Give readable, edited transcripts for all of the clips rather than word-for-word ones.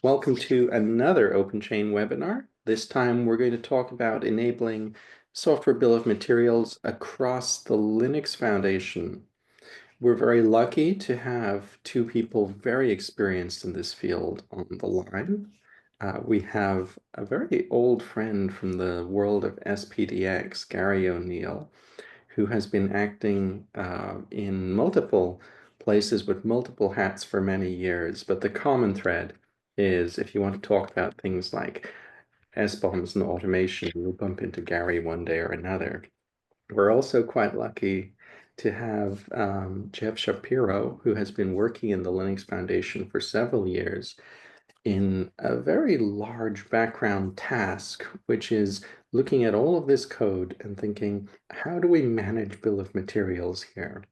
Welcome to another OpenChain webinar. This time we're going to talk about enabling software bill of materials across the Linux Foundation. We're very lucky to have two people very experienced in this field on the line. We have a very old friend from the world of SPDX, Gary O'Neill, who has been acting in multiple places with multiple hats for many years. But the common thread is if you want to talk about things like SBOMs and automation, you'll bump into Gary one day or another. We're also quite lucky to have Jeff Shapiro, who has been working in the Linux Foundation for several years in a very large background task, which is looking at all of this code and thinking, how do we manage bill of materials here?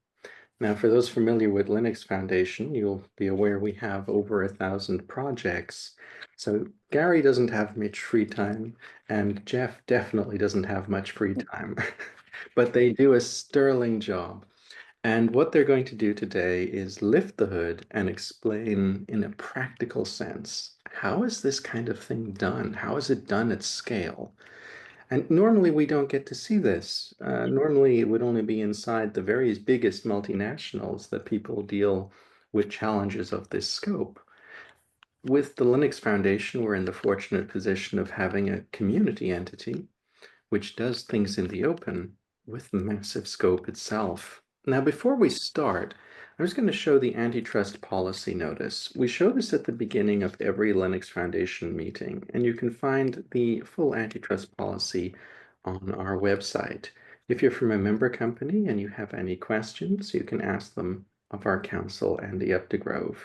Now, for those familiar with Linux Foundation, you'll be aware we have over 1,000 projects. So Gary doesn't have much free time, and Jeff definitely doesn't have much free time, but they do a sterling job. And what they're going to do today is lift the hood and explain in a practical sense, how is this kind of thing done? How is it done at scale? And normally we don't get to see this. Normally it would only be inside the very biggest multinationals that people deal with challenges of this scope. With the Linux Foundation, we're in the fortunate position of having a community entity which does things in the open with massive scope itself. Now, before we start, I was going to show the antitrust policy notice. We show this at the beginning of every Linux Foundation meeting, and you can find the full antitrust policy on our website. If you're from a member company and you have any questions, you can ask them of our counsel, Andy Updegrove.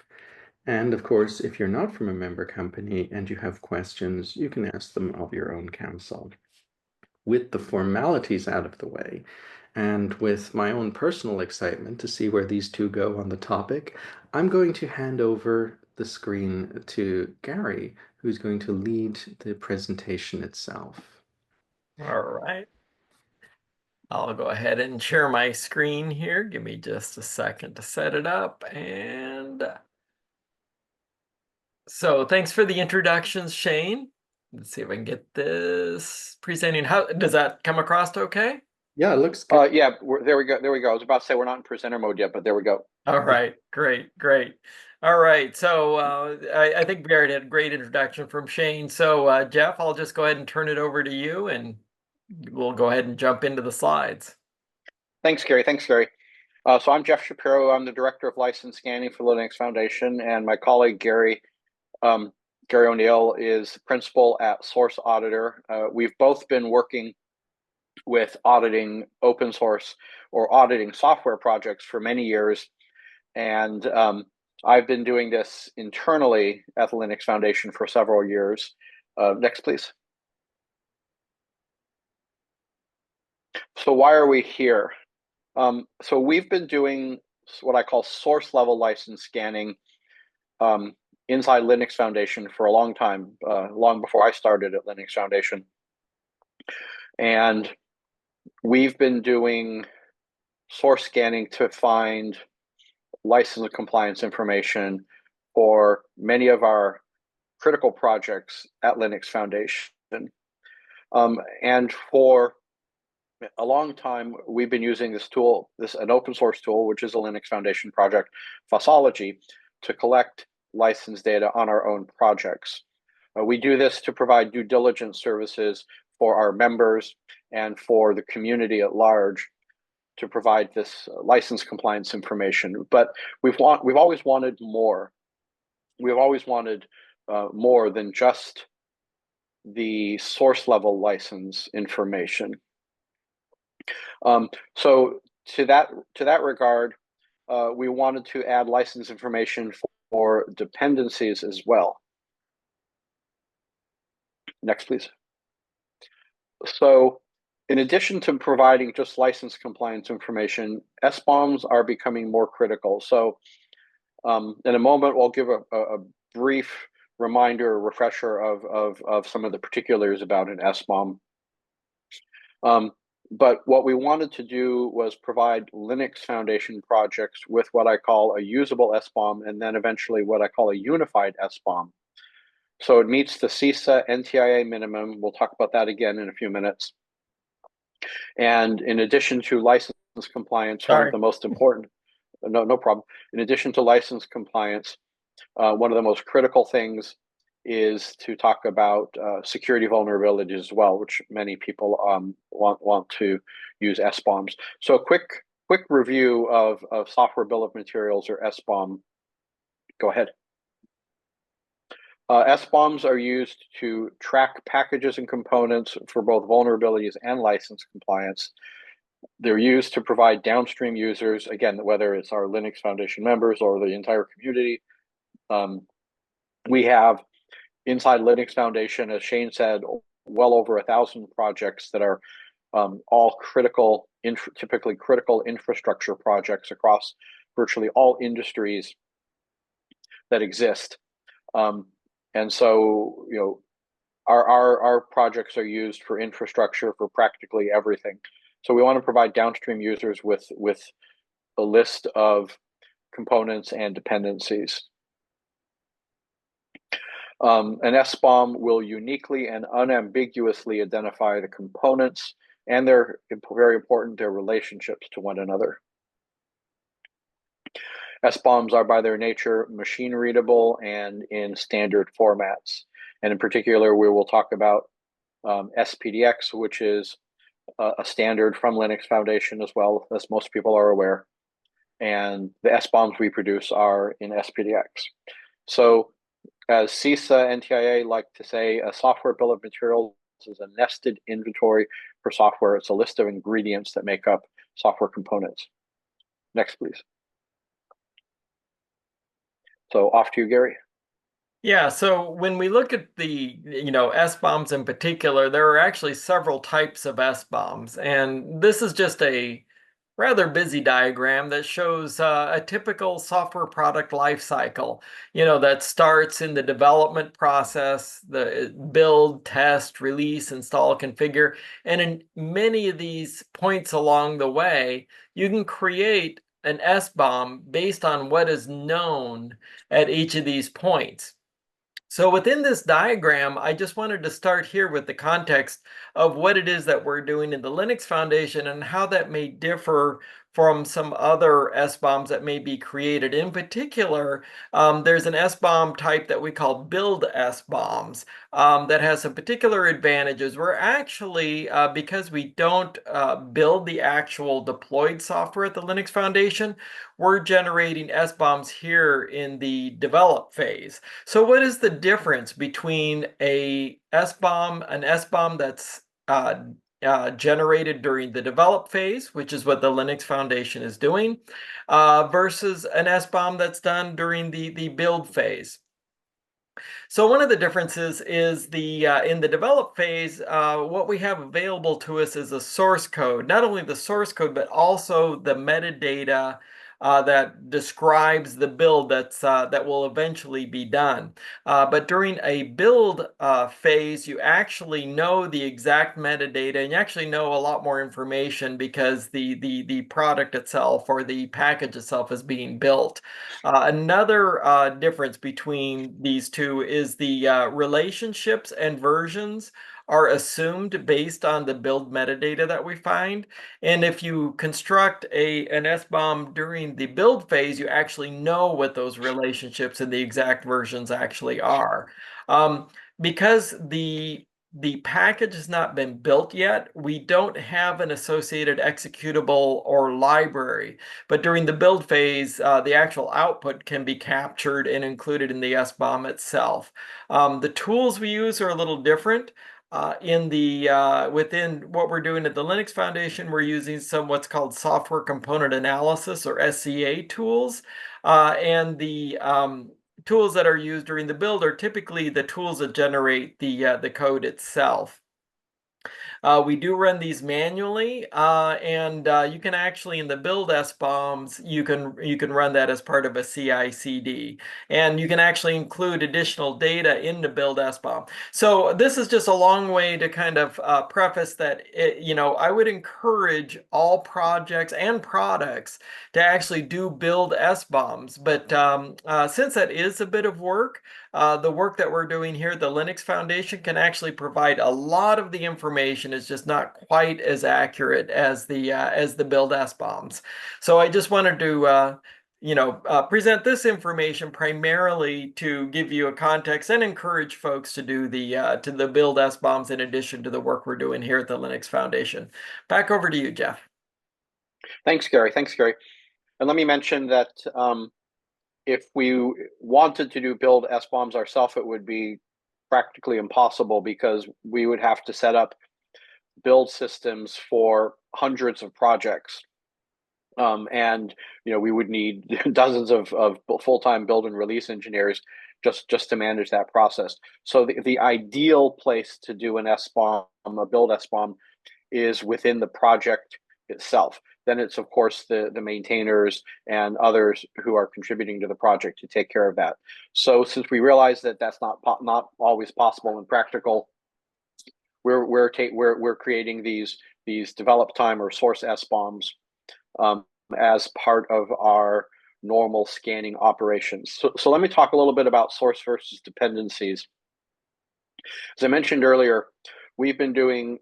And of course, if you're not from a member company and you have questions, you can ask them of your own counsel. With the formalities out of the way, and with my own personal excitement to see where these two go on the topic, I'm going to hand over the screen to Gary, who's going to lead the presentation itself. All right. I'll go ahead and share my screen here. Give me just a second to set it up. And so thanks for the introductions, Shane. Let's see if I can get this presenting. How does that come across okay? Yeah, it looks good. Yeah, there we go. There we go. I was about to say we're not in presenter mode yet, but there we go. All right, great. All right, so I think we already had a great introduction from Shane. So Jeff, I'll just go ahead and turn it over to you, and we'll go ahead and jump into the slides. Thanks, Gary. So I'm Jeff Shapiro. I'm the Director of License Scanning for Linux Foundation, and my colleague Gary O'Neill is Principal at Source Auditor. We've both been working with auditing open source or auditing software projects for many years. And I've been doing this internally at the Linux Foundation for several years. Next, please. So why are we here? So we've been doing what I call source level license scanning inside Linux Foundation for a long time, long before I started at Linux Foundation. And we've been doing source scanning to find license compliance information for many of our critical projects at Linux Foundation. And for a long time, we've been using this tool, an open source tool, which is a Linux Foundation project, Fossology, to collect license data on our own projects. We do this to provide due diligence services for our members and for the community at large to provide this license compliance information. But we've always wanted more. We've always wanted more than just the source level license information. So to that regard, we wanted to add license information for dependencies as well. Next, please. So in addition to providing just license compliance information, SBOMs are becoming more critical. So in a moment, we'll give a brief reminder, refresher of some of the particulars about an SBOM. But what we wanted to do was provide Linux Foundation projects with what I call a usable SBOM, and then eventually what I call a unified SBOM. So it meets the CISA NTIA minimum. We'll talk about that again in a few minutes. And in addition to license compliance, one of Sorry. the most important, no problem. In addition to license compliance, one of the most critical things is to talk about security vulnerabilities as well, which many people want to use SBOMs. So a quick review of software bill of materials, or SBOM. Go ahead. SBOMs are used to track packages and components for both vulnerabilities and license compliance. They're used to provide downstream users, again, whether it's our Linux Foundation members or the entire community. We have inside Linux Foundation, as Shane said, well over 1,000 projects that are all critical, typically critical infrastructure projects across virtually all industries that exist. And so, you know, our projects are used for infrastructure for practically everything. So we want to provide downstream users with a list of components and dependencies. An SBOM will uniquely and unambiguously identify the components, and they're very important, their relationships to one another. SBOMs are by their nature machine readable and in standard formats. And in particular, we will talk about SPDX, which is a standard from Linux Foundation as well, as most people are aware. And the SBOMs we produce are in SPDX. So as CISA NTIA like to say, a software bill of materials is a nested inventory for software. It's a list of ingredients that make up software components. Next, please. So off to you, Gary. Yeah, so when we look at the, SBOMs in particular, there are actually several types of SBOMs, and this is just a rather busy diagram that shows a typical software product life cycle, that starts in the development process, the build, test, release, install, configure, and in many of these points along the way, you can create an SBOM based on what is known at each of these points. So within this diagram, I just wanted to start here with the context of what it is that we're doing in the Linux Foundation and how that may differ from some other SBOMs that may be created. In particular, there's an SBOM type that we call build SBOMs that has some particular advantages. We're actually, because we don't build the actual deployed software at the Linux Foundation, we're generating SBOMs here in the develop phase. So what is the difference between an SBOM that's generated during the develop phase, which is what the Linux Foundation is doing, versus an SBOM that's done during the build phase? So one of the differences is in the develop phase, what we have available to us is a source code, not only the source code, but also the metadata that describes the build that will eventually be done. But during a build phase, you actually know the exact metadata, and you actually know a lot more information because the product itself or the package itself is being built. Another difference between these two is the relationships and versions are assumed based on the build metadata that we find. And if you construct an SBOM during the build phase, you actually know what those relationships and the exact versions actually are. Because the package has not been built yet, we don't have an associated executable or library. But during the build phase, the actual output can be captured and included in the SBOM itself. The tools we use are a little different. Within what we're doing at the Linux Foundation, we're using some what's called software component analysis or SCA tools, and the tools that are used during the build are typically the tools that generate the code itself. We do run these manually, and you can actually in the build SBOMs you can run that as part of a CI/CD, and you can actually include additional data in the build SBOM. So this is just a long way to kind of preface that I would encourage all projects and products to actually do build SBOMs, but since that is a bit of work, the work that we're doing here, the Linux Foundation can actually provide a lot of the information. It's just not quite as accurate as the build SBOMs. So I just wanted to present this information primarily to give you a context and encourage folks to do the build SBOMs in addition to the work we're doing here at the Linux Foundation. Back over to you, Jeff. Thanks, Gary. Thanks, Gary. And let me mention that if we wanted to do build SBOMs ourselves, it would be practically impossible because we would have to set up build systems for hundreds of projects. And we would need dozens of full-time build and release engineers just to manage that process. So the ideal place to do an SBOM, a build SBOM, is within the project itself. Then it's of course the maintainers and others who are contributing to the project to take care of that. So since we realize that that's not always possible and practical, we're creating these develop time or source SBOMs as part of our normal scanning operations. So let me talk a little bit about source versus dependencies. As I mentioned earlier, we've been doing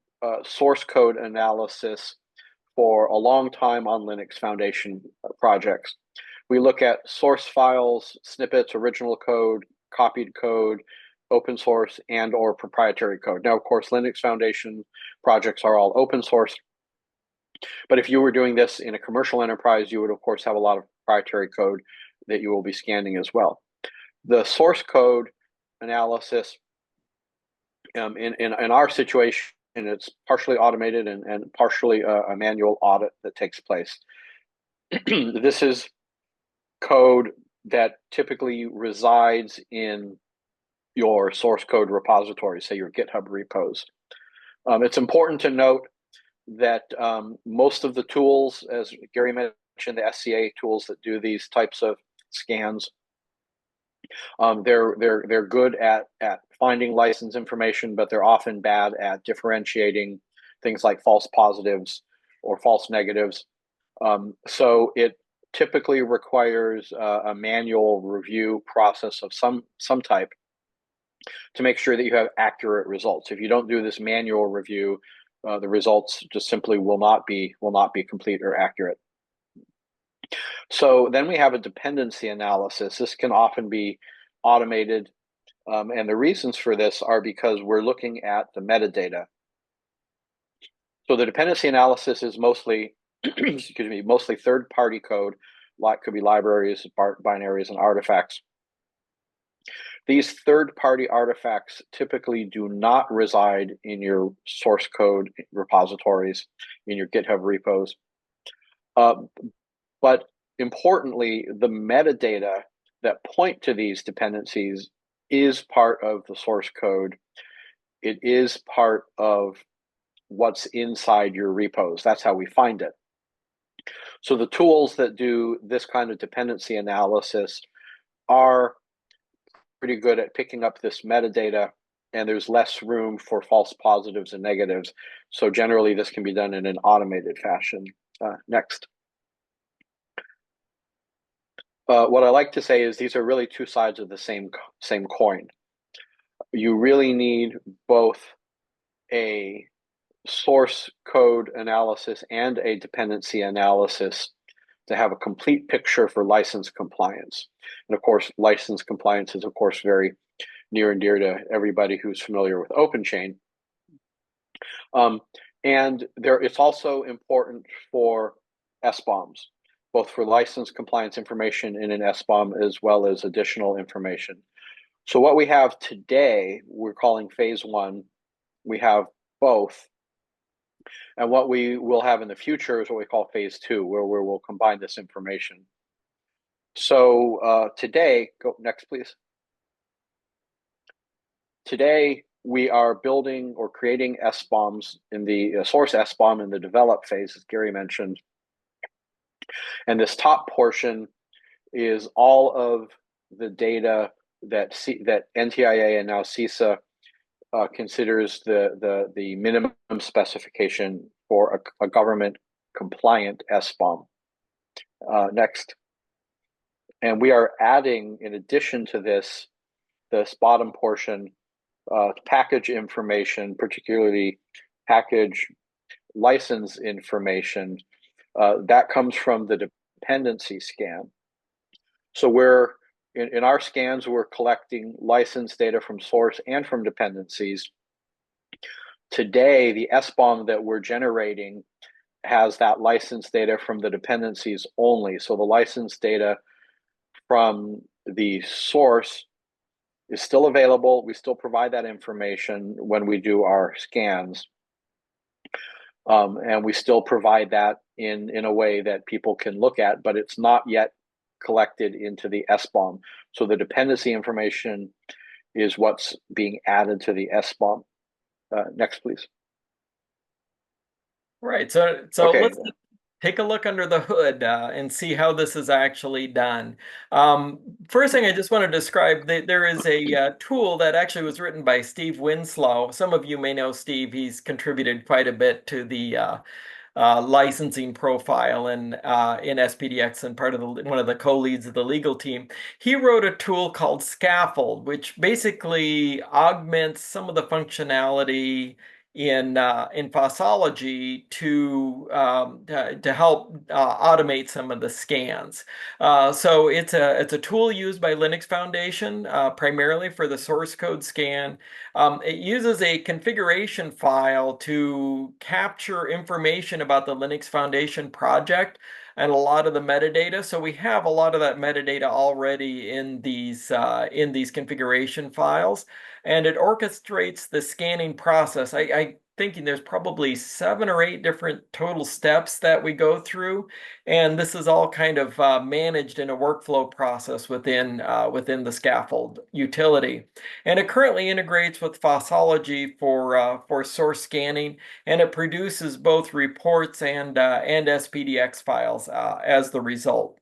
source code analysis for a long time on Linux Foundation projects. We look at source files, snippets, original code, copied code, open source, and or proprietary code. Now, of course, Linux Foundation projects are all open source, but if you were doing this in a commercial enterprise, you would, of course, have a lot of proprietary code that you will be scanning as well. The source code analysis, in our situation, it's partially automated and partially a manual audit that takes place. This is code that typically resides in your source code repository, say your GitHub repos. It's important to note that most of the tools, as Gary mentioned, the SCA tools that do these types of scans, they're good at finding license information, but they're often bad at differentiating things like false positives or false negatives. So it typically requires a manual review process of some type to make sure that you have accurate results. If you don't do this manual review, the results just simply will not be complete or accurate. So then we have a dependency analysis. This can often be automated, and the reasons for this are because we're looking at the metadata. So the dependency analysis is mostly, excuse me, mostly third-party code, like could be libraries, binaries, and artifacts. These third-party artifacts typically do not reside in your source code repositories, in your GitHub repos. But importantly, the metadata that point to these dependencies is part of the source code. It is part of what's inside your repos. That's how we find it. So the tools that do this kind of dependency analysis are pretty good at picking up this metadata, and there's less room for false positives and negatives. So generally, this can be done in an automated fashion. Next. What I like to say is these are really two sides of the same coin. You really need both a source code analysis and a dependency analysis to have a complete picture for license compliance. And of course, license compliance is, of course, very near and dear to everybody who's familiar with OpenChain. And it's also important for SBOMs, both for license compliance information in an SBOM as well as additional information. So what we have today, we're calling phase one. We have both. And what we will have in the future is what we call phase two, where we'll combine this information. So today, go next, please. Today, we are building or creating SBOMs in the source SBOM in the develop phase, as Gary mentioned. And this top portion is all of the data that NTIA and now CISA considers the minimum specification for a government compliant SBOM. Next. And we are adding, in addition to this, this bottom portion, package information, particularly package license information, that comes from the dependency scan. So we're in our scans, we're collecting license data from source and from dependencies. Today, the SBOM that we're generating has that license data from the dependencies only. So the license data from the source is still available. We still provide that information when we do our scans. And we still provide that in a way that people can look at, but it's not yet collected into the SBOM. So the dependency information is what's being added to the SBOM. Next, please. Right. So Okay. let's take a look under the hood and see how this is actually done. First thing I just want to describe, there is a tool that actually was written by Steve Winslow. Some of you may know Steve. He's contributed quite a bit to the licensing profile in SPDX and part of one of the co-leads of the legal team. He wrote a tool called Scaffold, which basically augments some of the functionality in fossology to help automate some of the scans. So it's a tool used by Linux Foundation primarily for the source code scan. It uses a configuration file to capture information about the Linux Foundation project and a lot of the metadata. So we have a lot of that metadata already in these configuration files, and it orchestrates the scanning process. I thinking there's probably 7 or 8 different total steps that we go through, and this is all kind of managed in a workflow process within the Scaffold utility. And it currently integrates with Fossology for source scanning, and it produces both reports and SPDX files as the result.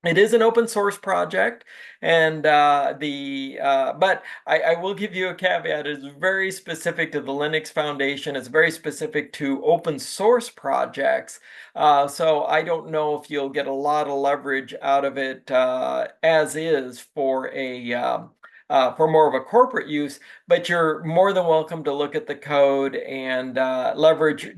It is an open source project, and but I will give you a caveat. It's very specific to the Linux Foundation. It's very specific to open source projects. So I don't know if you'll get a lot of leverage out of it as is for more of a corporate use, but you're more than welcome to look at the code and leverage,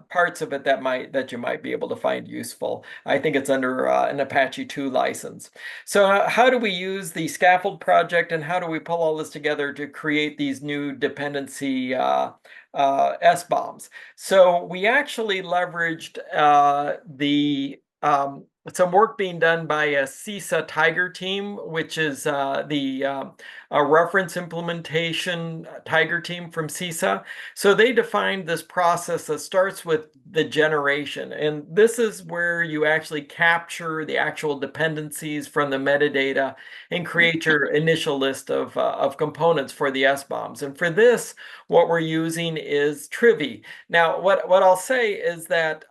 parts of it that you might be able to find useful. I think it's under an Apache 2 license. So how do we use the Scaffold project, and how do we pull all this together to create these new dependency SBOMs? So we actually leveraged some work being done by a CISA Tiger team, which is the reference implementation Tiger team from CISA. So they defined this process that starts with the generation. And this is where you actually capture the actual dependencies from the metadata and create your initial list of components for the SBOMs. And for this, what we're using is Trivy. Now, what I'll say is that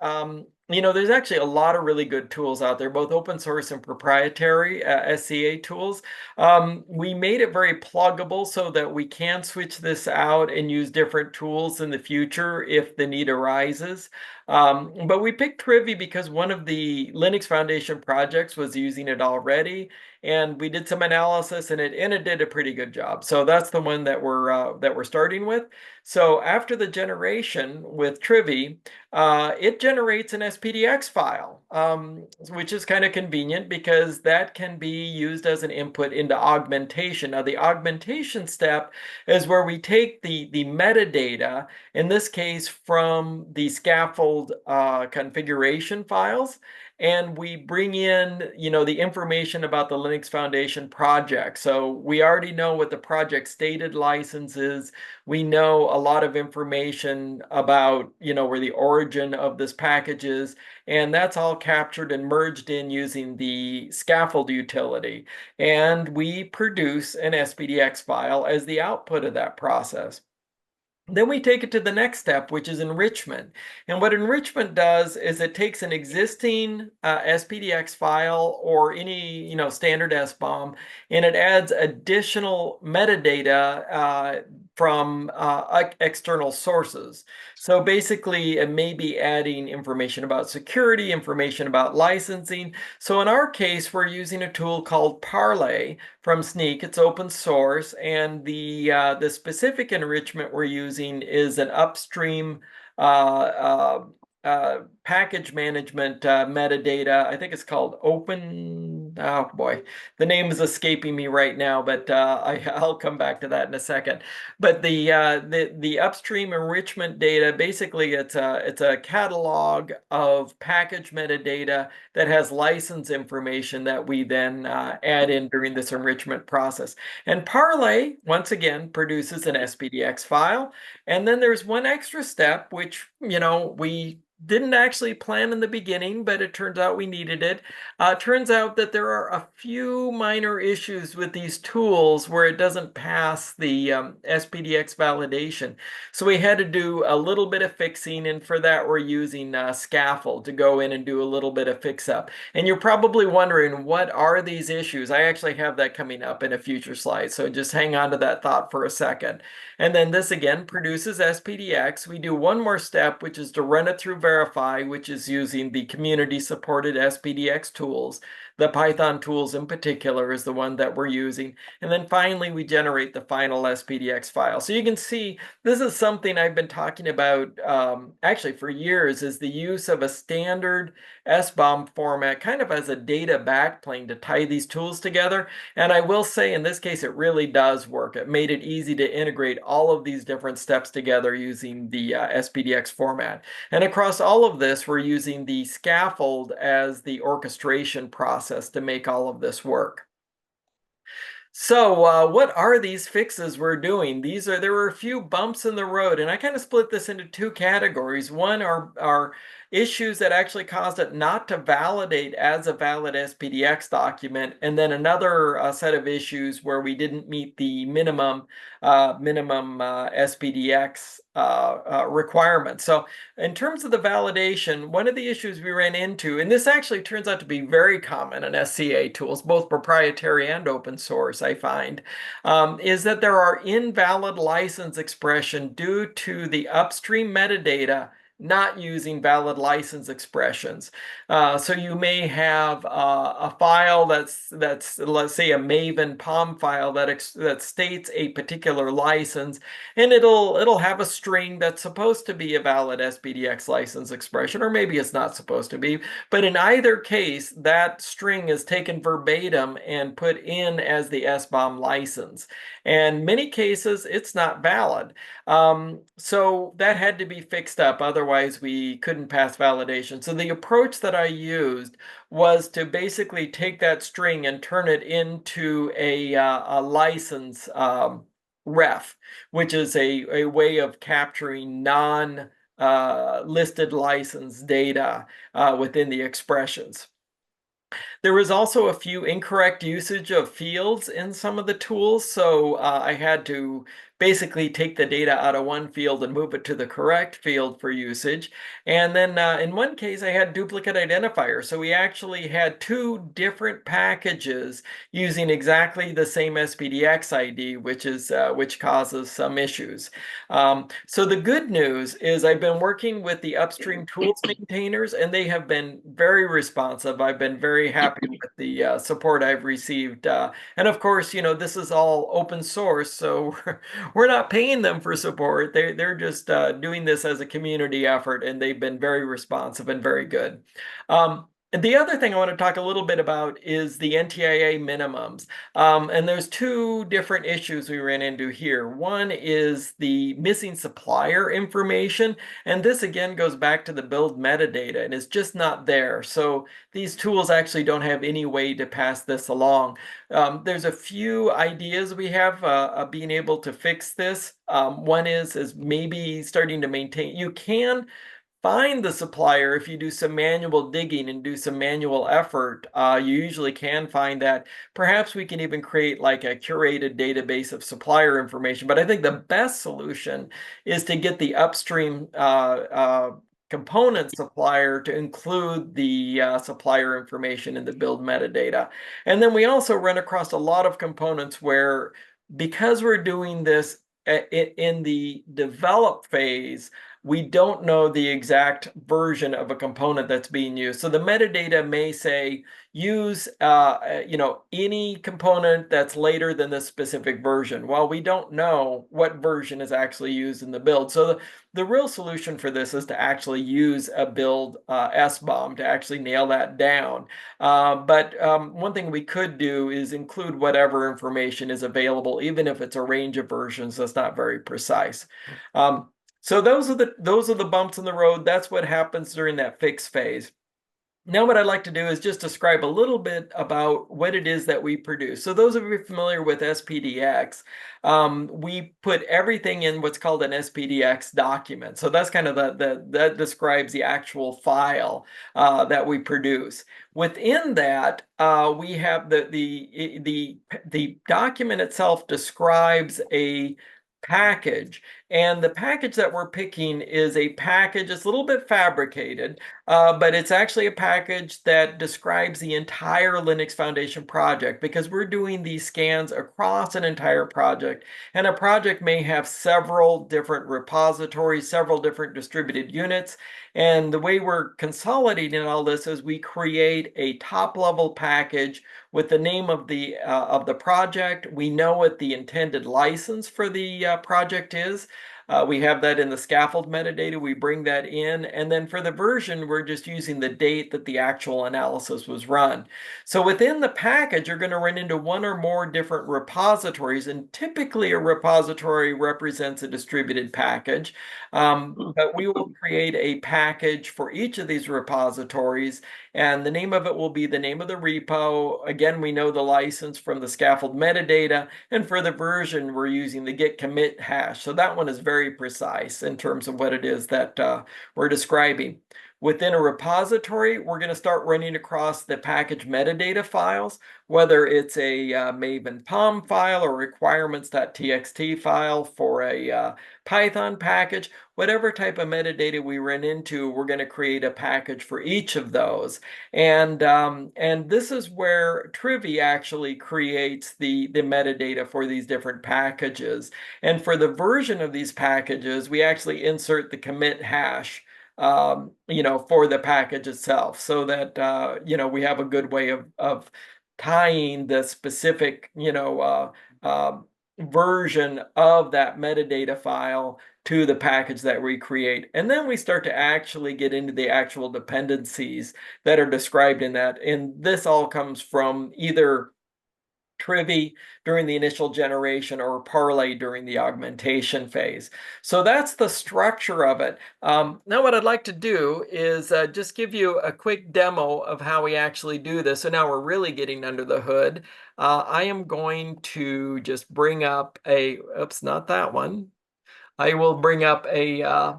there's actually a lot of really good tools out there, both open source and proprietary SCA tools. We made it very pluggable so that we can switch this out and use different tools in the future if the need arises. But we picked Trivy because one of the Linux Foundation projects was using it already, and we did some analysis, and it did a pretty good job. So that's the one that we're starting with. So after the generation with Trivy, it generates an SPDX file, which is kind of convenient because that can be used as an input into augmentation. Now, the augmentation step is where we take the metadata, in this case from the Scaffold configuration files, and we bring in, the information about the Linux Foundation project. So we already know what the project stated license is. We know a lot of information about, where the origin of this package is, and that's all captured and merged in using the Scaffold utility. And we produce an SPDX file as the output of that process. Then we take it to the next step, which is enrichment. And what enrichment does is it takes an existing SPDX file or any standard SBOM, and it adds additional metadata from external sources. So basically, it may be adding information about security, information about licensing. So in our case, we're using a tool called Parlay from Sneak. It's open source, and the specific enrichment we're using is an upstream package management metadata. I think it's called oh boy, the name is escaping me right now, but I'll come back to that in a second. But the upstream enrichment data, basically it's a catalog of package metadata that has license information that we then add in during this enrichment process. And Parlay, once again, produces an SPDX file. And then there's one extra step, which, we didn't actually plan in the beginning, but it turns out we needed it. Turns out that there are a few minor issues with these tools where it doesn't pass the SPDX validation. So we had to do a little bit of fixing, and for that we're using Scaffold to go in and do a little bit of fix-up. And you're probably wondering, what are these issues? I actually have that coming up in a future slide, so just hang on to that thought for a second. And then this again produces SPDX. We do one more step, which is to run it through Verify, which is using the community-supported SPDX tools. The Python tools in particular is the one that we're using. And then finally, we generate the final SPDX file. So you can see this is something I've been talking about actually for years, is the use of a standard SBOM format kind of as a data backplane to tie these tools together. And I will say in this case, it really does work. It made it easy to integrate all of these different steps together using the SPDX format. And across all of this, we're using the Scaffold as the orchestration process to make all of this work. So what are these fixes we're doing? There were a few bumps in the road, and I kind of split this into two categories. One are issues that actually caused it not to validate as a valid SPDX document, and then another set of issues where we didn't meet the minimum SPDX requirements. So in terms of the validation, one of the issues we ran into, and this actually turns out to be very common in SCA tools, both proprietary and open source, I find, is that there are invalid license expression due to the upstream metadata not using valid license expressions. So you may have a file that's let's say a Maven POM file that states a particular license, and it'll have a string that's supposed to be a valid SPDX license expression, or maybe it's not supposed to be. But in either case, that string is taken verbatim and put in as the SBOM license. And many cases, it's not valid. So that had to be fixed up. Otherwise, we couldn't pass validation. So the approach that I used was to basically take that string and turn it into a license ref, which is a way of capturing non-listed license data within the expressions. There was also a few incorrect usage of fields in some of the tools, so I had to basically take the data out of one field and move it to the correct field for usage. And then in one case, I had duplicate identifiers. So we actually had two different packages using exactly the same SPDX ID, which causes some issues. So the good news is I've been working with the upstream tools maintainers, and they have been very responsive. I've been very happy with the support I've received. And of course, this is all open source, so we're not paying them for support. They're just doing this as a community effort, and they've been very responsive and very good. And the other thing I want to talk a little bit about is the NTIA minimums. And there's two different issues we ran into here. One is the missing supplier information. And this again goes back to the build metadata, and it's just not there. So these tools actually don't have any way to pass this along. There's a few ideas we have of being able to fix this. One is maybe starting to maintain, you can find the supplier if you do some manual digging and do some manual effort. You usually can find that. Perhaps we can even create like a curated database of supplier information. But I think the best solution is to get the upstream component supplier to include the supplier information in the build metadata. And then we also run across a lot of components where, because we're doing this in the develop phase, we don't know the exact version of a component that's being used. So the metadata may say use any component that's later than the specific version. Well, we don't know what version is actually used in the build. So the real solution for this is to actually use a build SBOM to actually nail that down. But one thing we could do is include whatever information is available, even if it's a range of versions that's not very precise. So those are the bumps in the road. That's what happens during that fix phase. Now what I'd like to do is just describe a little bit about what it is that we produce. So those of you familiar with SPDX, we put everything in what's called an SPDX document. So that's kind of that describes the actual file that we produce. Within that, we have the document itself describes a package. And the package that we're picking is a package, it's a little bit fabricated, but it's actually a package that describes the entire Linux Foundation project, because we're doing these scans across an entire project. And a project may have several different repositories, several different distributed units. And the way we're consolidating all this is we create a top-level package with the name of the project. We know what the intended license for the project is. We have that in the scaffold metadata. We bring that in. And then for the version, we're just using the date that the actual analysis was run. So within the package, you're going to run into one or more different repositories. And typically, a repository represents a distributed package. But we will create a package for each of these repositories. And the name of it will be the name of the repo. Again, we know the license from the scaffold metadata. And for the version, we're using the git commit hash. So that one is very precise in terms of what it is that we're describing. Within a repository, we're going to start running across the package metadata files, whether it's a Maven POM file or requirements.txt file for a Python package. Whatever type of metadata we run into, we're going to create a package for each of those. And this is where Trivy actually creates the metadata for these different packages. And for the version of these packages, we actually insert the commit hash for the package itself, so that we have a good way of tying the specific version of that metadata file to the package that we create. And then we start to actually get into the actual dependencies that are described in that. And this all comes from either Trivy during the initial generation or Parlay during the augmentation phase. So that's the structure of it. Now what I'd like to do is just give you a quick demo of how we actually do this. So now we're really getting under the hood. I am going to just bring up oops, not that one. I will bring up a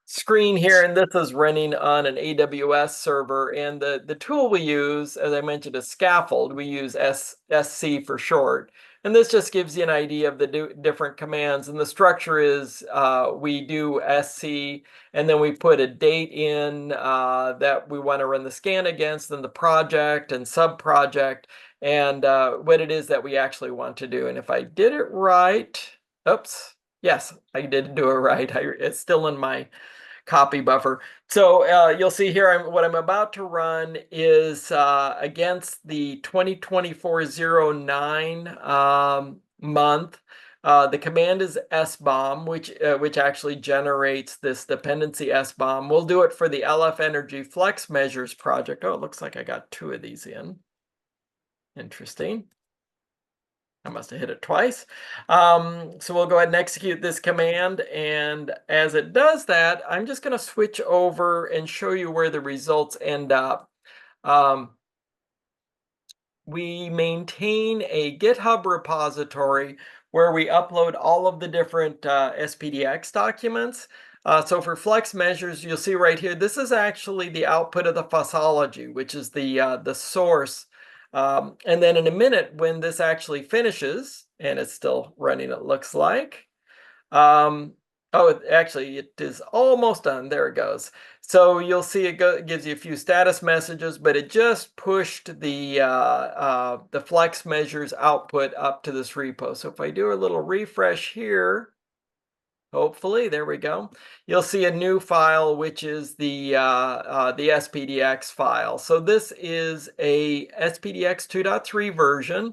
screen here, and this is running on an AWS server. And the tool we use, as I mentioned, is Scaffold. We use SC for short. And this just gives you an idea of the different commands. And the structure is we do SC, and then we put a date in that we want to run the scan against, then the project and sub-project, and what it is that we actually want to do. And if I did it right, oops, yes, I did do it right. It's still in my copy buffer. So you'll see here what I'm about to run is against the 2024-09 month. The command is SBOM, which actually generates this dependency SBOM. We'll do it for the LF Energy Flex Measures project. Oh, it looks like I got two of these in. Interesting. I must have hit it twice. So we'll go ahead and execute this command. And as it does that, I'm just going to switch over and show you where the results end up. We maintain a GitHub repository where we upload all of the different SPDX documents. So for flex measures, you'll see right here, this is actually the output of the fussology, which is the source. And then in a minute, when this actually finishes, and it's still running, it looks like, Oh, actually, it is almost done. There it goes. So you'll see it gives you a few status messages, but it just pushed the flex measures output up to this repo. So if I do a little refresh here, hopefully, there we go. You'll see a new file, which is the SPDX file. So this is a SPDX 2.3 version.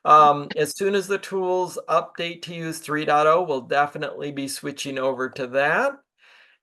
As soon as the tools update to use 3.0, we'll definitely be switching over to that.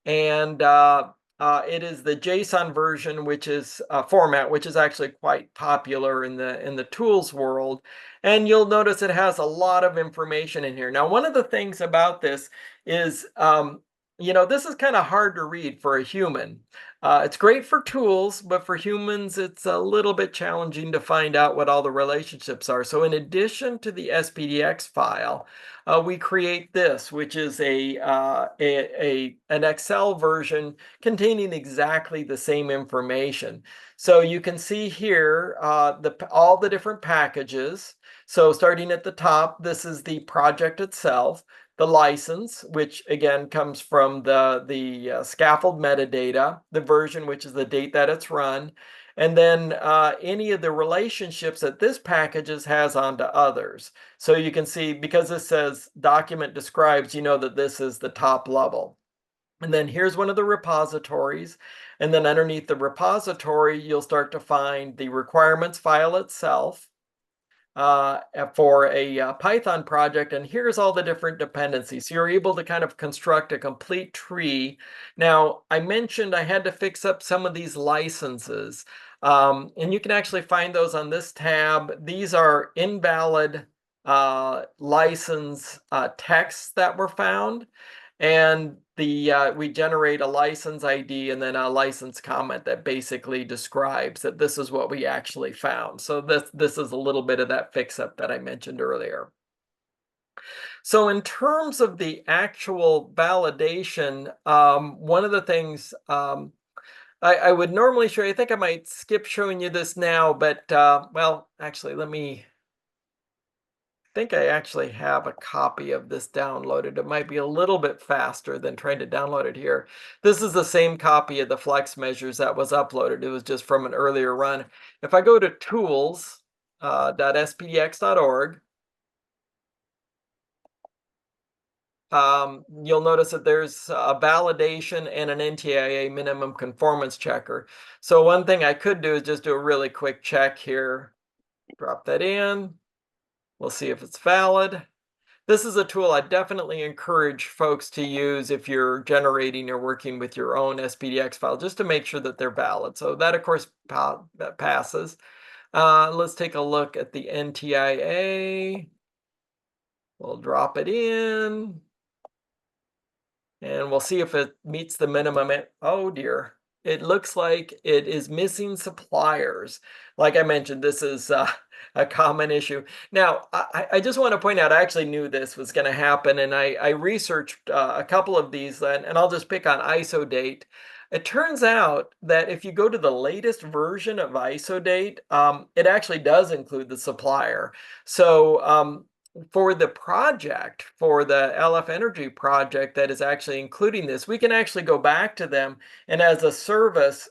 And it is the JSON version, which is format, which is actually quite popular in the tools world. And you'll notice it has a lot of information in here. Now, one of the things about this is, this is kind of hard to read for a human. It's great for tools, but for humans, it's a little bit challenging to find out what all the relationships are. So in addition to the SPDX file, we create this, which is an Excel version containing exactly the same information. So you can see here all the different packages. So starting at the top, this is the project itself, the license, which again comes from the scaffold metadata, the version, which is the date that it's run, and then any of the relationships that this packages has onto others. So you can see, because this says document describes, you know that this is the top level. And then here's one of the repositories. And then underneath the repository, you'll start to find the requirements file itself for a Python project. And here's all the different dependencies. So you're able to kind of construct a complete tree. Now, I mentioned I had to fix up some of these licenses. And you can actually find those on this tab. These are invalid license texts that were found. And we generate a license ID and then a license comment that basically describes that this is what we actually found. So this is a little bit of that fix-up that I mentioned earlier. So in terms of the actual validation, one of the things I would normally show you, I think I might skip showing you this now, but well, actually, think I actually have a copy of this downloaded. It might be a little bit faster than trying to download it here. This is the same copy of the flex measures that was uploaded. It was just from an earlier run. If I go to tools.spdx.org, you'll notice that there's a validation and an NTIA minimum conformance checker. So one thing I could do is just do a really quick check here. Drop that in. We'll see if it's valid. This is a tool I definitely encourage folks to use if you're generating or working with your own SPDX file, just to make sure that they're valid. So that, of course, that passes. Let's take a look at the NTIA. We'll drop it in. And we'll see if it meets the minimum. Oh dear. It looks like it is missing suppliers. Like I mentioned, this is a common issue. Now, I just want to point out, I actually knew this was going to happen, and I researched a couple of these, and I'll just pick on ISOdate. It turns out that if you go to the latest version of ISOdate, it actually does include the supplier. So for the project, for the LF Energy project that is actually including this, we can actually go back to them and as a service,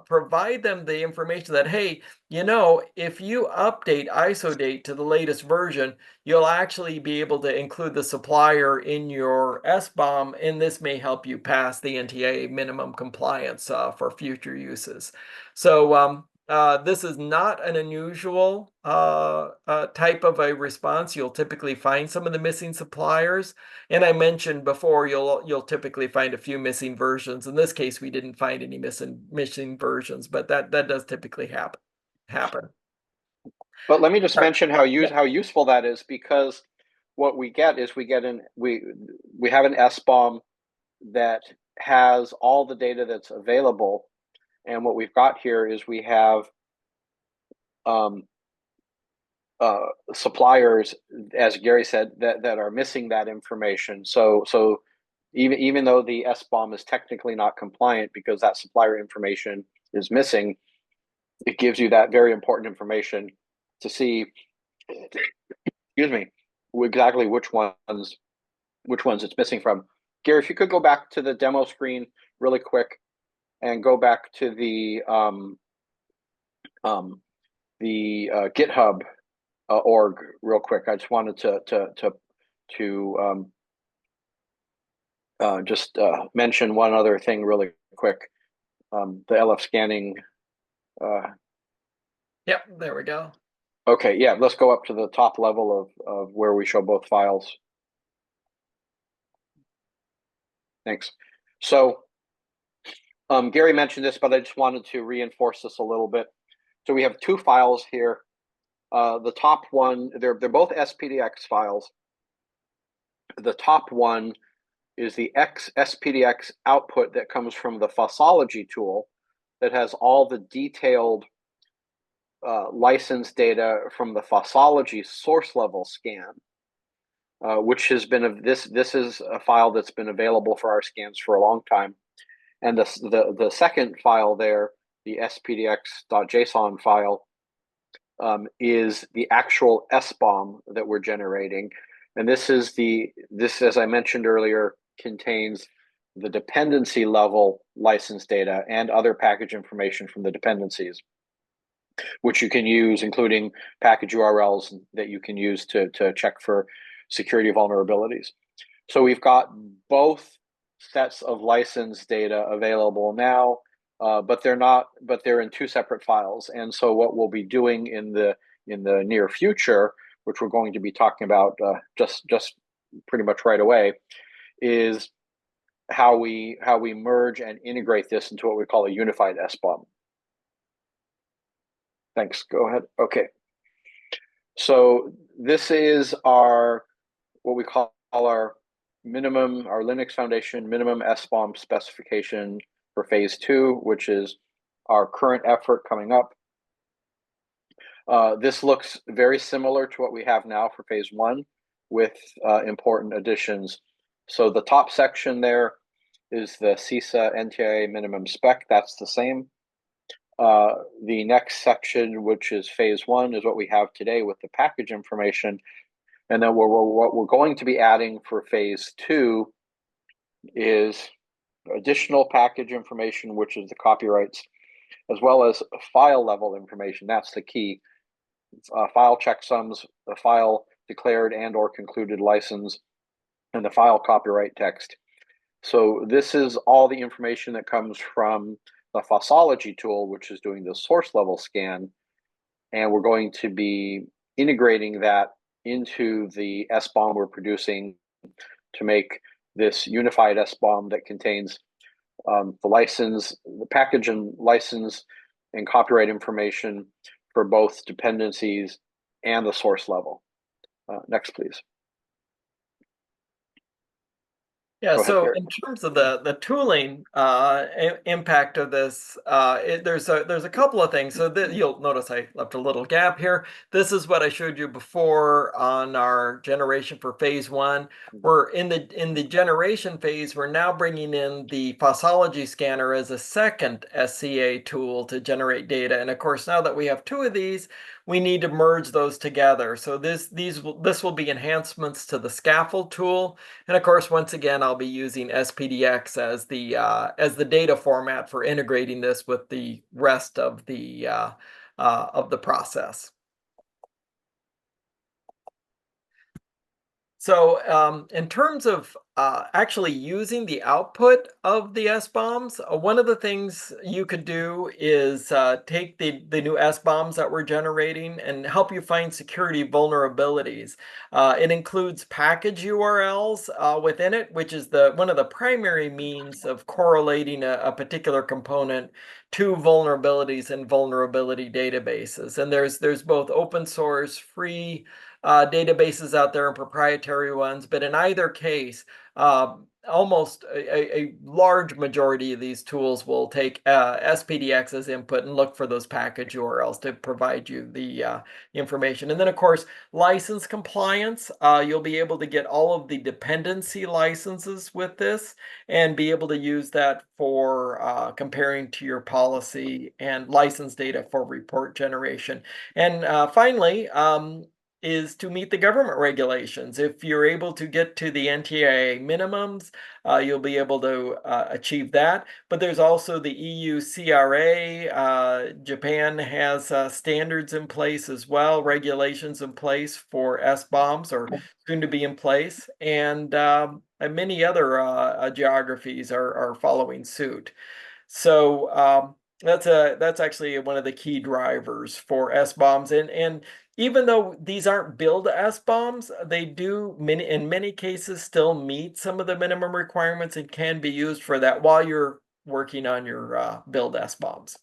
provide them the information that, hey, if you update ISOdate to the latest version, you'll actually be able to include the supplier in your SBOM, and this may help you pass the NTA minimum compliance for future uses. So this is not an unusual type of a response. You'll typically find some of the missing suppliers, and I mentioned before you'll typically find a few missing versions. In this case, we didn't find any missing versions, but that does typically happen. But let me just mention how Yeah. useful that is, because what we get is we have an SBOM that has all the data that's available, and what we've got here is we have suppliers, as Gary said, that are missing that information. So even though the SBOM is technically not compliant because that supplier information is missing, it gives you that very important information to see, excuse me, exactly which ones it's missing from. Gary, if you could go back to the demo screen really quick and go back to the GitHub org real quick. I just wanted to just mention one other thing really quick. The LF scanning. Yep, there we go. Okay, yeah, let's go up to the top level of where we show both files. Thanks. So Gary mentioned this, but I just wanted to reinforce this a little bit. So we have two files here. The top one, they're both SPDX files. The top one is the SPDX output that comes from the Fossology tool that has all the detailed license data from the Fossology source level scan, which has been this is a file that's been available for our scans for a long time. And the second file there, the spdx.json file, is the actual SBOM that we're generating. And this, as I mentioned earlier, contains the dependency level license data and other package information from the dependencies, which you can use, including package URLs that you can use to check for security vulnerabilities. So we've got both sets of license data available now, but they're in two separate files. And so what we'll be doing in the near future, which we're going to be talking about just pretty much right away, is how we merge and integrate this into what we call a unified SBOM. Thanks. Go ahead. Okay. So this is what we call our Linux Foundation minimum SBOM specification for phase 2, which is our current effort coming up. This looks very similar to what we have now for phase 1 with important additions. So the top section there is the CISA NTIA minimum spec. That's the same. The next section, which is phase 1, is what we have today with the package information. And then what we're going to be adding for phase 2 is additional package information, which is the copyrights, as well as file level information. That's the key. File checksums, the file declared and or concluded license, and the file copyright text. So this is all the information that comes from the Fossology tool, which is doing the source level scan. And we're going to be integrating that into the SBOM we're producing to make this unified SBOM that contains the license, the package and license and copyright information for both dependencies and the source level. Next, please. Yeah, ahead, so Gary. in terms of the tooling impact of this, there's a couple of things. So you'll notice I left a little gap here. This is what I showed you before on our generation for phase 1. We're in the generation phase. We're now bringing in the Fossology scanner as a second SCA tool to generate data. And of course, now that we have two of these, we need to merge those together. So this will be enhancements to the scaffold tool. And of course, once again, I'll be using SPDX as the data format for integrating this with the rest of the process. So in terms of actually using the output of the SBOMs, one of the things you could do is take the new SBOMs that we're generating and help you find security vulnerabilities. It includes package URLs within it, which is one of the primary means of correlating a particular component to vulnerabilities in vulnerability databases. And there's both open source, free databases out there and proprietary ones, but in either case, almost a large majority of these tools will take SPDX as input and look for those package URLs to provide you the information. And then, of course, license compliance. You'll be able to get all of the dependency licenses with this and be able to use that for comparing to your policy and license data for report generation. And finally, is to meet the government regulations. If you're able to get to the NTIA minimums, you'll be able to achieve that. But there's also the EU CRA. Japan has standards in place as well, regulations in place for SBOMs or soon to be in place, and many other geographies are following suit. So that's actually one of the key drivers for SBOMs. And even though these aren't build SBOMs, they do in many cases still meet some of the minimum requirements and can be used for that while you're working on your build SBOMs.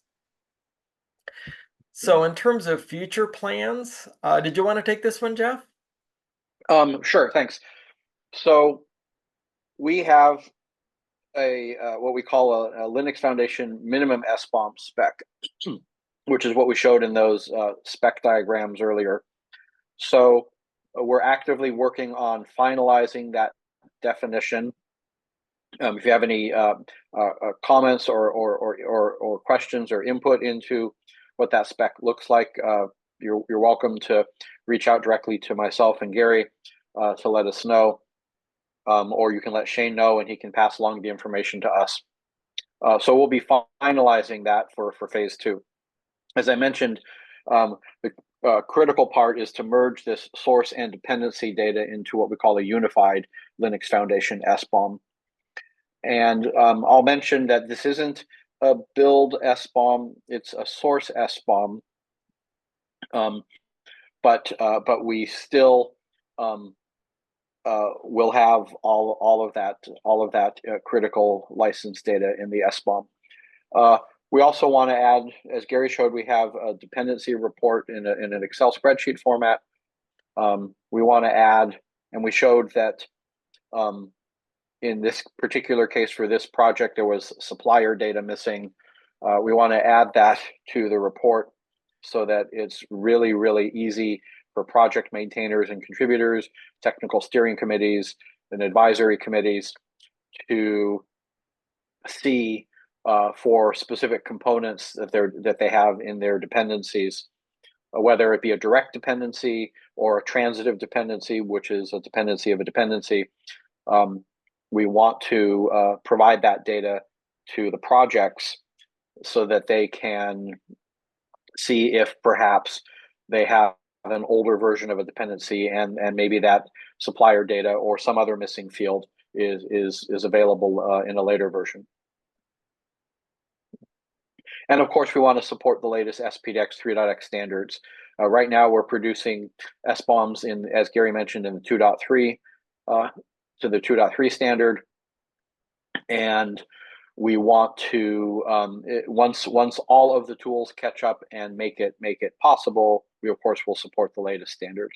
So in terms of future plans, did you want to take this one, Jeff? Sure, thanks. So we have a what we call a Linux Foundation minimum SBOM spec, which is what we showed in those spec diagrams earlier. So we're actively working on finalizing that definition. If you have any comments or questions or input into what that spec looks like, you're welcome to reach out directly to myself and Gary to let us know, or you can let Shane know and he can pass along the information to us. So we'll be finalizing that for phase 2. As I mentioned, the critical part is to merge this source and dependency data into what we call a unified Linux Foundation SBOM. And I'll mention that this isn't a build SBOM, it's a source SBOM. But we still will have all of that critical license data in the SBOM. We also want to add, as Gary showed, we have a dependency report in an Excel spreadsheet format. We want to add, and we showed that in this particular case for this project, there was supplier data missing. We want to add that to the report so that it's really, really easy for project maintainers and contributors, technical steering committees, and advisory committees to see for specific components that they have in their dependencies, whether it be a direct dependency or a transitive dependency, which is a dependency of a dependency. We want to provide that data to the projects so that they can see if perhaps they have an older version of a dependency and maybe that supplier data or some other missing field is available in a later version. And of course, we want to support the latest SPDX 3.x standards. Right now, we're producing SBOMs as Gary mentioned, in the 2.3 to the 2.3 standard, and we want to once all of the tools catch up and make it possible, we of course will support the latest standard.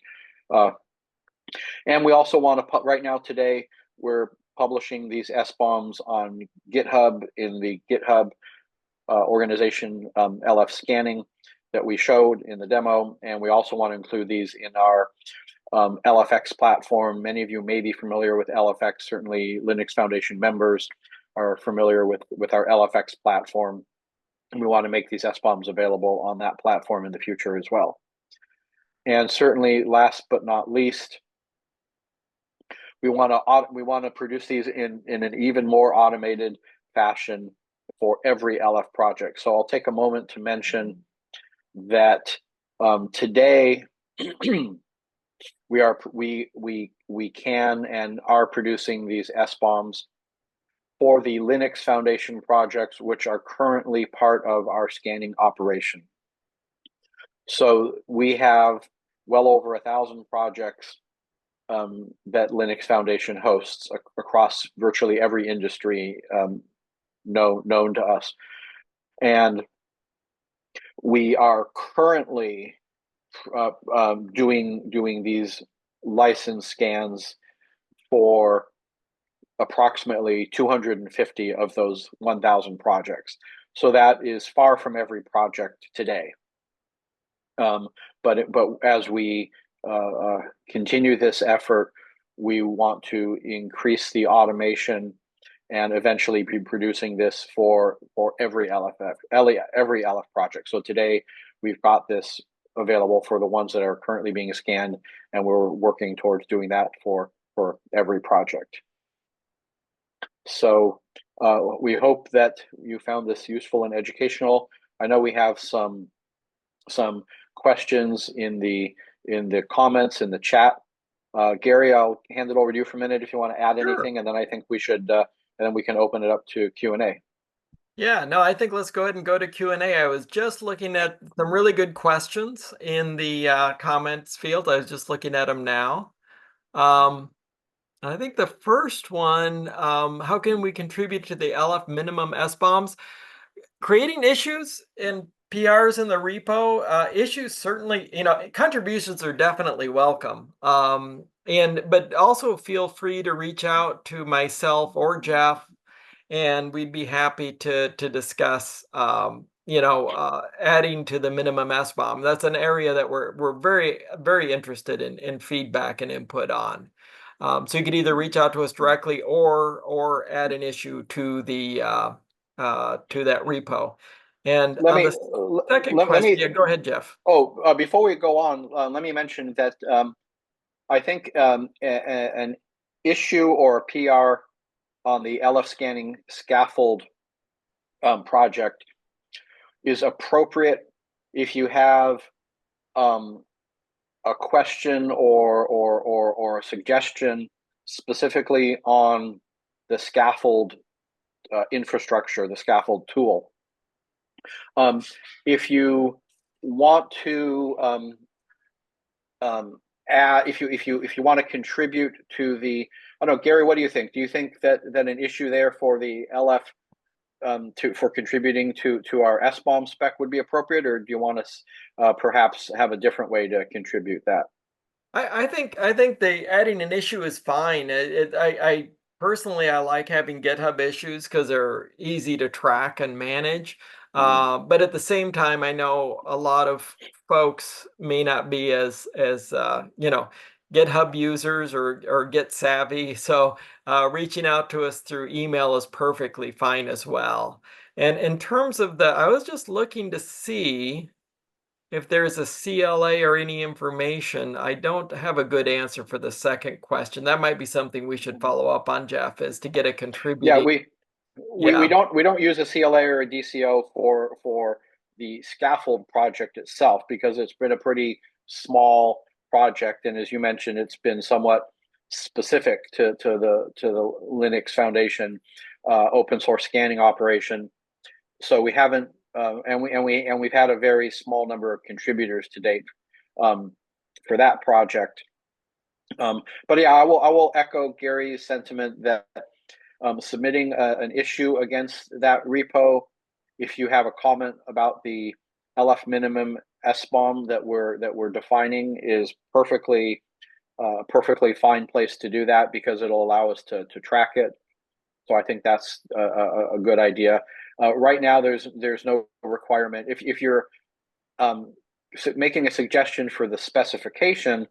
And we also want to right now today we're publishing these SBOMs on GitHub in the GitHub organization LF scanning that we showed in the demo, and we also want to include these in our LFX platform. Many of you may be familiar with LFX. Certainly, Linux Foundation members are familiar with our LFX platform, and we want to make these SBOMs available on that platform in the future as well. And certainly, last but not least, we want to produce these in an even more automated fashion for every LF project. So I'll take a moment to mention that today we can and are producing these SBOMs for the Linux Foundation projects, which are currently part of our scanning operation. So we have well over 1,000 projects that Linux Foundation hosts across virtually every industry known to us. And we are currently doing these license scans for approximately 250 of those 1,000 projects. So that is far from every project today. But as we continue this effort, we want to increase the automation and eventually be producing this for every LF project. So today we've got this available for the ones that are currently being scanned, and we're working towards doing that for every project. So we hope that you found this useful and educational. I know we have some questions in the comments in the chat. Gary, I'll hand it over to you for a minute if you want to add anything, Sure. and then I think we should, and then we can open it up to Q&A. Yeah, no, I think let's go ahead and go to Q&A. I was just looking at some really good questions in the comments field. I was just looking at them now. I think the first one, how can we contribute to the LF minimum SBOMs? Creating issues and PRs in the repo, issues certainly, contributions are definitely welcome. But also feel free to reach out to myself or Jeff, and we'd be happy to discuss, adding to the minimum SBOM. That's an area that we're very, very interested in feedback and input on. So you could either reach out to us directly or add an issue to the to that repo. And Let on me the second let question, me. yeah, go ahead, Jeff. Oh, before we go on, let me mention that I think an issue or a PR on the LF scanning scaffold project is appropriate if you have a question or a suggestion specifically on the scaffold infrastructure, the scaffold tool. If you want to add, if you want to contribute to the, I don't know, Gary, what do you think? Do you think that an issue there for the LF for contributing to our SBOM spec would be appropriate, or do you want to perhaps have a different way to contribute that? I think the adding an issue is fine. I personally I like having GitHub issues because they're easy to track and manage. But at the same time, I know a lot of folks may not be as GitHub users or Git savvy. So reaching out to us through email is perfectly fine as well. And in terms of I was just looking to see if there's a CLA or any information. I don't have a good answer for the second question. That might be something we should follow up on, Jeff, is to get a Yeah, contributing. we Yeah. don't use a CLA or a DCO for the scaffold project itself because it's been a pretty small project, and as you mentioned, it's been somewhat specific to the Linux Foundation open source scanning operation. So we haven't, and we've had a very small number of contributors to date for that project. But yeah, I will echo Gary's sentiment that submitting an issue against that repo, if you have a comment about the LF minimum SBOM that we're defining, is perfectly fine place to do that because it'll allow us to track it. So I think that's a good idea. Right now, there's no requirement. If you're making a suggestion for the specification,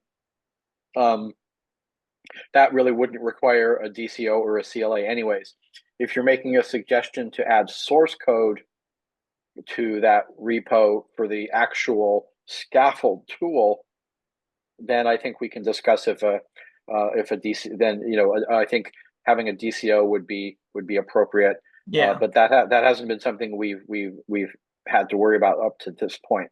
that really wouldn't require a DCO or a CLA anyways. If you're making a suggestion to add source code to that repo for the actual scaffold tool, then I think we can discuss if a DC, then I think having a DCO would be appropriate. Yeah. But that hasn't been something we've had to worry about up to this point.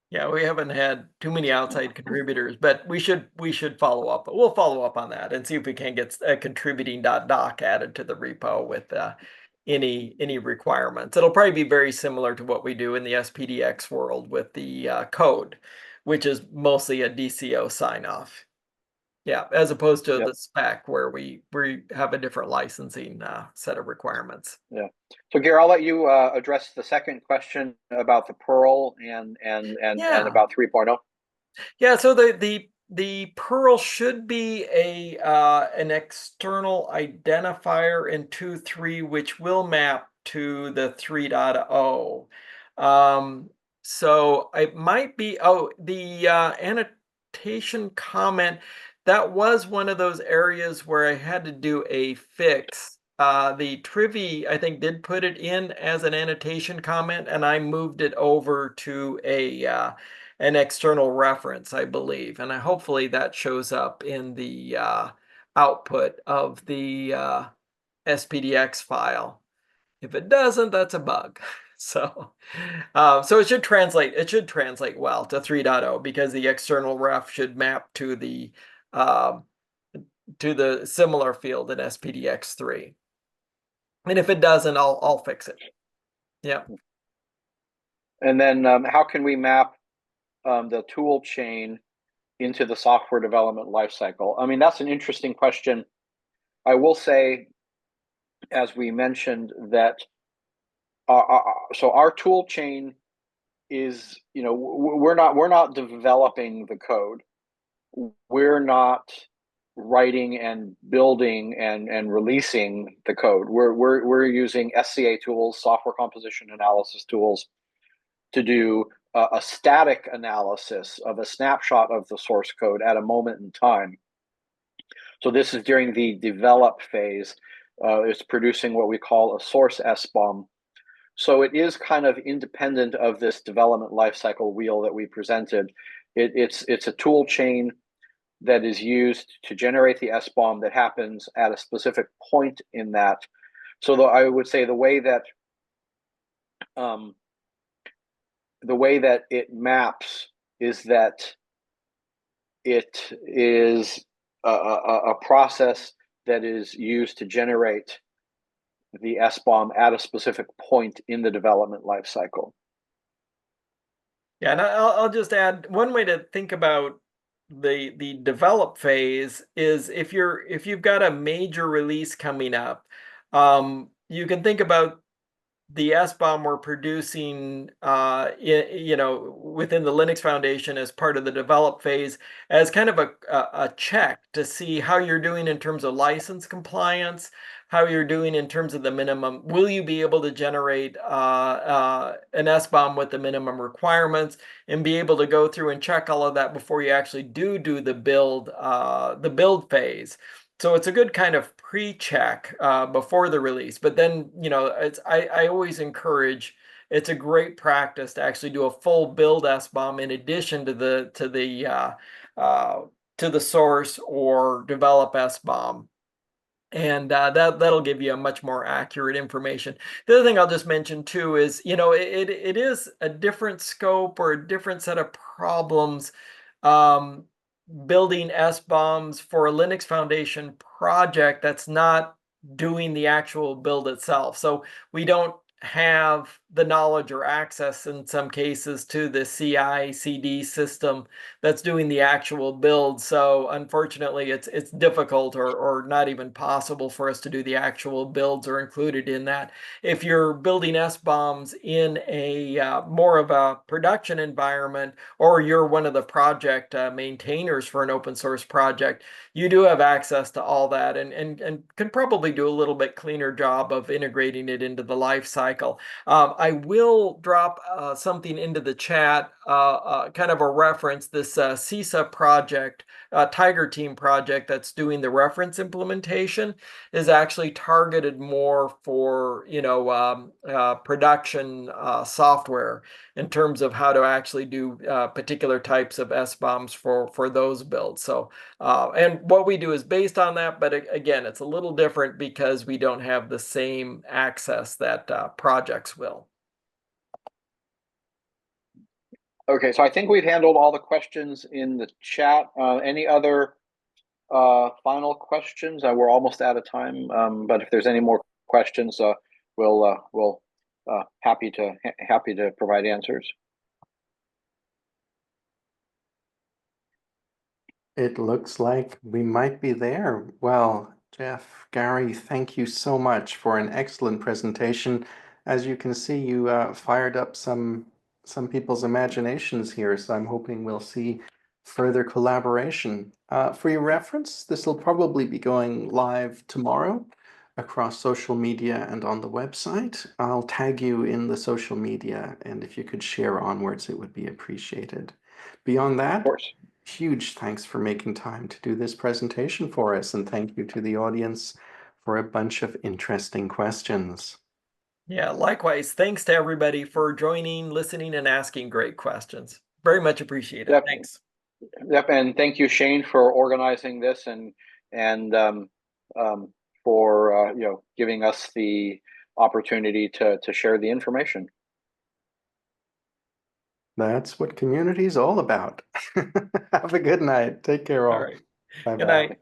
Yeah, we haven't had too many outside contributors, but we should follow up. We'll follow up on that and see if we can get a contributing.doc added to the repo with any requirements. It'll probably be very similar to what we do in the SPDX world with the code, which is mostly a DCO sign off. Yeah, as opposed to Yep. the spec where we have a different licensing set of requirements. Yeah. So Gary, I'll let you address the second question about the Perl and Yeah. about 3.0. Yeah, so the Perl should be a an external identifier in 2.3, which will map to the 3.0. So it might be, the annotation comment, that was one of those areas where I had to do a fix. The Trivy, I think, did put it in as an annotation comment, and I moved it over to an external reference, I believe. And hopefully that shows up in the output of the SPDX file. If it doesn't, that's a bug. So it should translate. It should translate well to 3.0 because the external ref should map to the similar field in SPDX3. And if it doesn't, I'll fix it. Yeah. And then how can we map the tool chain into the software development lifecycle? I mean, that's an interesting question. I will say, as we mentioned, that so our tool chain is, we're not developing the code. We're not writing and building and releasing the code. We're using SCA tools, software composition analysis tools, to do a static analysis of a snapshot of the source code at a moment in time. So this is during the develop phase. It's producing what we call a source SBOM. So it is kind of independent of this development lifecycle wheel that we presented. It's a tool chain that is used to generate the SBOM that happens at a specific point in that. So I would say the way that it maps is that it is a process that is used to generate the SBOM at a specific point in the development lifecycle. Yeah, and I'll just add one way to think about the develop phase is if you've got a major release coming up, you can think about the SBOM we're producing, within the Linux Foundation as part of the develop phase as kind of a check to see how you're doing in terms of license compliance, how you're doing in terms of the minimum. Will you be able to generate an SBOM with the minimum requirements and be able to go through and check all of that before you actually do the build phase? So it's a good kind of pre-check before the release. But then, I always encourage, it's a great practice to actually do a full build SBOM in addition to the source or develop SBOM. And that'll give you a much more accurate information. The other thing I'll just mention too is, it is a different scope or a different set of problems building SBOMs for a Linux Foundation project that's not doing the actual build itself. So we don't have the knowledge or access in some cases to the CI/CD system that's doing the actual build. So unfortunately, it's difficult or not even possible for us to do the actual builds or included in that. If you're building SBOMs in a more of a production environment, or you're one of the project maintainers for an open source project, you do have access to all that and can probably do a little bit cleaner job of integrating it into the life cycle. I will drop something into the chat, kind of a reference. This CISA project, Tiger Team project that's doing the reference implementation is actually targeted more for, production software in terms of how to actually do particular types of SBOMs for those builds. So, and what we do is based on that, but again, it's a little different because we don't have the same access that projects will. Okay, so I think we've handled all the questions in the chat. Any other final questions? We're almost out of time, but if there's any more questions, we'll happy to provide answers. It looks like we might be there. Well, Jeff, Gary, thank you so much for an excellent presentation. As you can see, you fired up some people's imaginations here, so I'm hoping we'll see further collaboration. For your reference, this will probably be going live tomorrow across social media and on the website. I'll tag you in the social media, and if you could share onwards, it would be appreciated. Beyond that, Of course. huge thanks for making time to do this presentation for us, and thank you to the audience for a bunch of interesting questions. Yeah, likewise. Thanks to everybody for joining, listening, and asking great questions. Very much appreciate it. Yep. Thanks. Yep, and thank you, Shane, for organizing this and for giving us the opportunity to share the information. That's what community is all about. Have a good night. Take care All all. right. Bye Good bye. night.